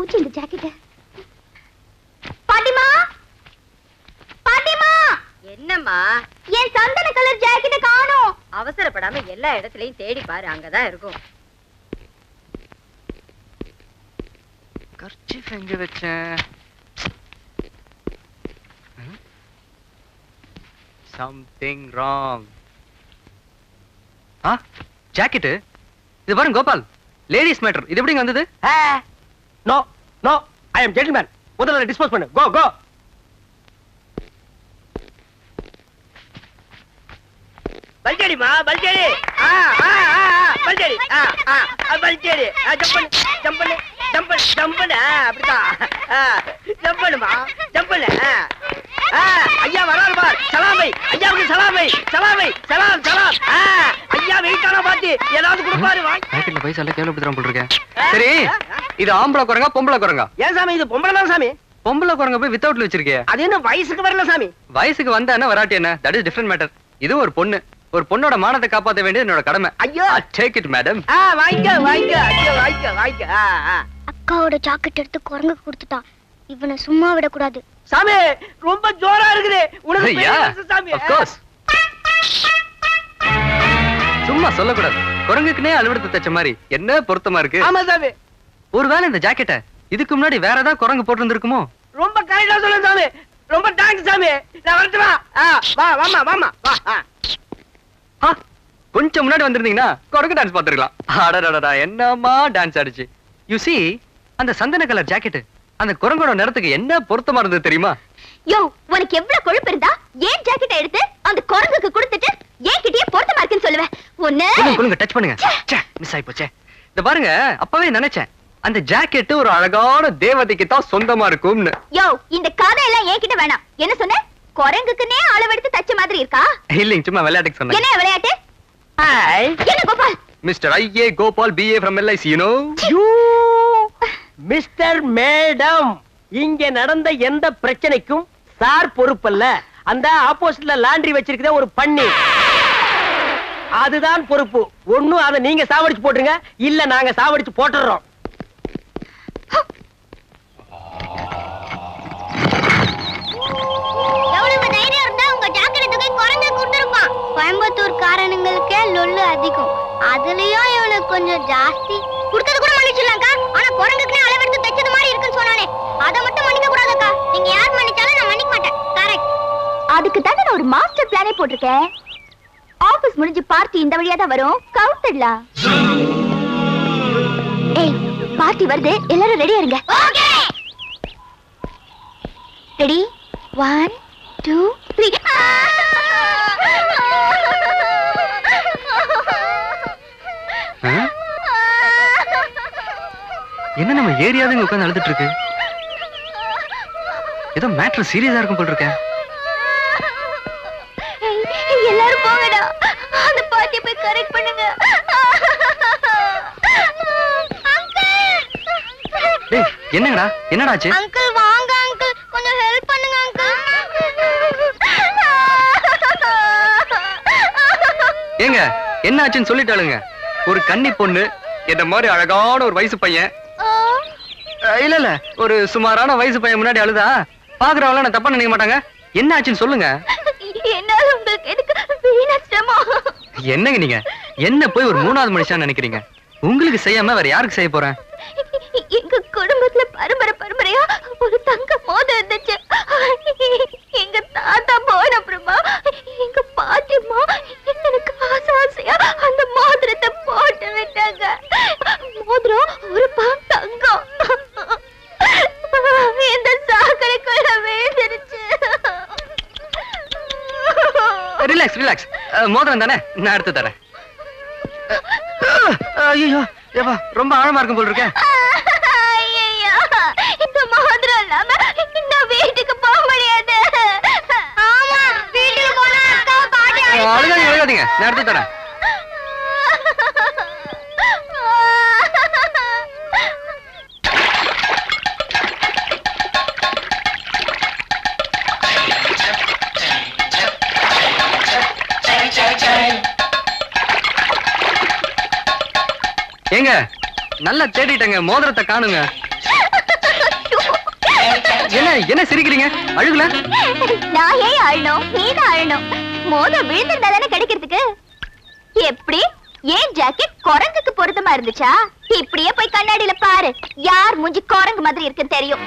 பூச்சி இந்த ஜாக்கெட். பாட்டிமா, பாட்டிமா. என்னம்மா? என் சந்தன கலர் ஜாக்கெட்டை காணோம். அவசரப்படாம எல்லா இடத்துலயும் தேடி பாரு, அங்கதான் இருக்கும். கர்ச்சீஃப் எங்க வச்சேன்? Something wrong. ஜாக்கெட் இது பாருங்க கோபால், லேடிஸ் மேட்டர். இது எப்படிங்க வந்தது? No no, I am gentleman. முதல்ல டிஸ்போஸ் பண்ணு. Go go. பல்ஜேடிமா, பல்ஜேடி. பல்ஜேடி. பல்ஜேடி. ஜம்ப் பண்ணு, ஜம்ப் பண்ணு, ஜம்ப் பண்ணு, ஜம்ப் பண்ணு. அப்படிதான். ஜம்ப் பண்ணுமா, ஜம்ப் பண்ணு. ஐயா வராரு பார். சலாமை ஐயாவுக்கு, சலாமை, சலாமை, சலாம், சலாம். ஐயா வெயிட்டான பாத்தி ஏதாவது கொடுப்பாரு. பாக்கெட்ல பைசா எல்லாம் கேவலப்படுத்துறான் போல இருக்கேன். சரி, இது ஆம்பளை குரங்கா பொம்பளை குரங்கா? ஏன் சாமி இது பொம்பளை தான் சாமி. பொம்பளை குரங்க போய் வித்தவுட்ல வச்சிருக்கே. அது என்ன வயசுக்கு வரல சாமி. வயசுக்கு வந்தா என்ன வராட்டி என்ன, தட் இஸ் டிஃபரண்ட் மேட்டர். இது ஒரு பொண்ணு, ஒரு பொண்ணோட மானத்தை காப்பாற்ற வேண்டியது என்னோட கடமை. ஐயோ டேக் இட் மேடம். வாங்கிக்க வாங்கிக்க. ஐயோ வாங்கிக்க வாங்கிக்க. அக்காவோட ஜாக்கெட் எடுத்து குரங்குக்கு கொடுத்துட்டான். இவனை சும்மா விடக்கூடாது. சாமி ரொம்ப ஜோரா இருக்குது உனக்கு. சாமி of course. சும்மா சொல்லக்கூடாது. குரங்குக்குனே அலுவலகத்தை தச்ச மாதிரி என்ன பொருத்தமா இருக்கு. ஆமா சாமி. ஒருவேளை இந்த ஜாக்கெட்டை இதுக்கு முன்னாடி வேற ஏதாவது குரங்கு போட்டு இருந்திருக்குமோ? ரொம்ப கரெக்டா சொல்லுங்க சாமி. ரொம்ப தேங்க்ஸ் சாமி. நான் வரட்டுமா? வா வாமா வாமா வா. கொஞ்சம் முன்னாடி வந்திருந்தீங்கன்னா குரங்கு டான்ஸ் பார்த்திருக்கலாம். அடடடடா என்னமா டான்ஸ் ஆடிச்சு. யூ see, அந்த சந்தன கலர் ஜாக்கெட் அந்த குரங்கோட நிறத்துக்கு என்ன பொருத்தமா இருந்தது தெரியுமா? யோ, உனக்கு எவ்வளவு கொழுப்பு இருந்தா ஏன் ஜாக்கெட்டை எடுத்து அந்த குரங்குக்கு கொடுத்துட்டு ஏன் கிட்டயே பொருத்தமா இருக்குன்னு சொல்லுவேன். ஒண்ணு குழுங்க டச் பண்ணுங்க. மிஸ் ஆயி போச்சே. இந்த பாருங்க, அப்பவே நினைச்சேன் அந்த ஜாக்கெட் ஒரு அழகான தேவதைக்கு தான் சொந்தமா இருக்கும்னு. யோ, இந்த கதையெல்லாம் என்கிட்ட வேணாம். என்ன சொன்ன? குரங்குக்குனே அளவெடுத்து தச்ச மாதிரி இருக்கா? இல்லைங்க, சும்மா விளையாட்டுக்கு சொன்னேன். என்ன விளையாட்டு? என்ன Gopal? Mister IA Gopal BA from LIC, you know. Mister madam, இங்க நடந்த எந்த பிரச்சனைக்கும் சார் பொறுப்பல்ல. அந்த ஆப்போசிட்ல லாண்டரி வச்சிருக்கிற ஒரு பண்ணி, அதுதான் பொறுப்பு. ஒண்ணும் அதை நீங்க சாவடிச்சு போட்டுருங்க, இல்ல நாங்க சாவடிச்சு போட்டுறோம். கோயம்புத்தூர் காரணங்களுக்கே லொல்லு அதிகம். அதுலயும் இவனுக்கு கொஞ்சம் ஜாஸ்தி. குடுத்தது கூட மன்னிச்சிடலாம்க்கா. ஆனா குரங்குக்குனே அளவெடுத்து தைச்சது மாதிரி இருக்குன்னு சொன்னானே, அதை மட்டும் மன்னிக்க கூடாதுக்கா. நீங்க யார் மன்னிச்சாலும் நான் மன்னிக்க மாட்டேன். கரெக்ட். அதுக்கு தான் நான் ஒரு மாஸ்டர் பிளானே போட்டிருக்கேன். ஆபீஸ் முடிஞ்சு பார்ட்டி இந்த வழியா தான் வரும். கவுத்திடலாம். ஏய், பார்ட்டி வருது, எல்லாரும் ரெடியா இருங்க. ஓகே. ரெடி? 1 2 3. என்ன நம்ம ஏரியாவே உட்கார்ந்து அழுதுட்டு இருக்கு? ஏதோ மேட்டர் சீரியஸா இருக்கும் போல இருக்கேன். எல்லாரும் போங்கடா, அந்த பார்ட்டியை போய் கரெக்ட் பண்ணுங்க. டேய், என்னங்கடா என்னடாச்சு? அங்கிள் வாங்க அங்கிள், கொஞ்சம் ஹெல்ப் பண்ணுங்க அங்கிள். ஏங்க என்ன ஆச்சுன்னு சொல்லிட்டாளுங்க. ஒரு கன்னி பொண்ணு, என்ன மாதிரி அழகான ஒரு வயசு பையன், இல்ல இல்ல ஒரு சுமாரான வயசு பையன் முன்னாடி அழுதா பாக்குறவங்க நான் தப்பா நினைக்க மாட்டாங்க. என்ன ஆச்சுன்னு சொல்லுங்க. என்னால உங்களுக்கு எதுக்கு வீணா சிரமம்? என்னங்க நீங்க என்ன போய் ஒரு மூணாவது மனுஷன் நினைக்கிறீங்க? உங்களுக்கு செய்யாம வேற யாருக்கு செய்ய போறேன்? எங்க குடும்பத்துல பரம்பரை பரம்பரையா ஒரு தங்க மோதிரம் இருந்துச்சு. எங்க தாத்தா போன அப்புறமா எங்க பாட்டிமா எனக்கு ஆசையா அந்த மோதிரத்தை போட்டு விட்டாங்க. மோதிரம் ஒரு பவுன் தங்கம் இந்த சாக்கடைக்குள்ள விழுந்துருச்சு. Relax relax. மோதிரம் தானே, நான் எடுத்து தரேன். ஐயோ ஏவா, ரொம்ப ஆழமா இருக்கும் போல் இருக்கேன். இந்த மோதிரம் இல்லாம நான் வீட்டுக்கு போக முடியாது. ஆமா, வீட்டுக்கு போனா அக்கா பாட்டி அழுகாதீங்க, நான் எடுத்து தரேன். ஏங்க நல்லா தேடிட்டேங்க, மோதிரத்தை காணுங்க. என்ன என்ன சிரிக்கிறீங்க? அழுகல? நான் ஏன் அழணும்? நீதான் அழணும். மோதிரம் விழுந்திருந்தா தானே கிடைக்கிறதுக்கு. எப்படி? ஏன் ஜாக்கெட் குரங்குக்கு பொருத்தமா இருந்துச்சா? இப்படியே போய் கண்ணாடியில பாரு, யார் மூஞ்சி குரங்கு மாதிரி இருக்குன்னு தெரியும்.